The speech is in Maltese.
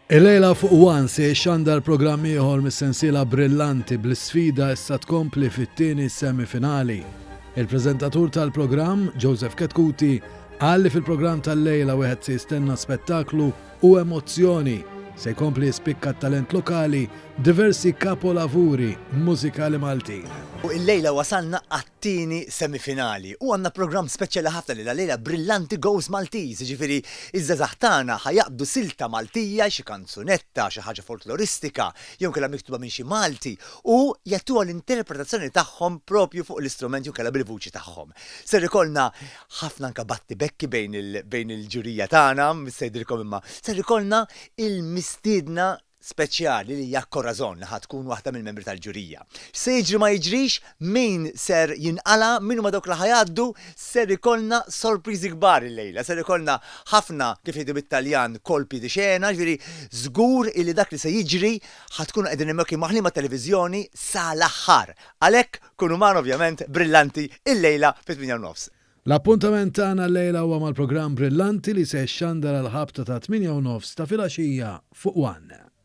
Il-lejla fuq One se xandar programm ieħor mis-sensiela brillanti bl-sfida issa tkompli fit-tieni semifinali. Il-preżentatur tal-programm, Joseph Ketkuti, qal li fil-programm tal-lejla wieħed se jistenna spettaklu u emozzjoni se jkompli jispikka talent lokali, diversi kapolavuri mużikali Maltin. U il-lejla wasalna għattini semifinali u għanna program speċjali ħafna li lejla Brillanti Goes Maltese, ġifiri iż-żazaħtana ħajaqdu silta Maltija, xi kanzunetta, xi ħaġa folkloristika, jew kellha miktuba minn xi Malti u jattuha l-interpretazzjoni tagħhom propju fuq l-istrument jew kellha bil-vuċi tagħhom. Ser ikollna ħafna anke battibekki bejn il-ġurija tagħna, missejdilkom imma, ser ikollna il-mistiedna speċjali li hija Corazon ħad tkun waħda mill-membri tal-ġurija. Se jiġri ma jiġrix, min ser jinqala, min huma dawk li ħajgħaddu, ser ikollna sorpriżi kbar il-lejla, ser ikollna ħafna kif jgħidu bit-Taljan kolpi di xena, ġifieri żgur illi dak li se jiġri ħad tkunu qegħdin hemmhekk maħlima televiżjoni sa l-aħħar. Għalhekk kunu man ovvjament brillanti il-lejla fit-8:30. L-appuntament tagħna l-lejla huwa mal-programm Brillanti li se xandar għal ħabta ta' 8:30 ta' filgħaxija fuq One.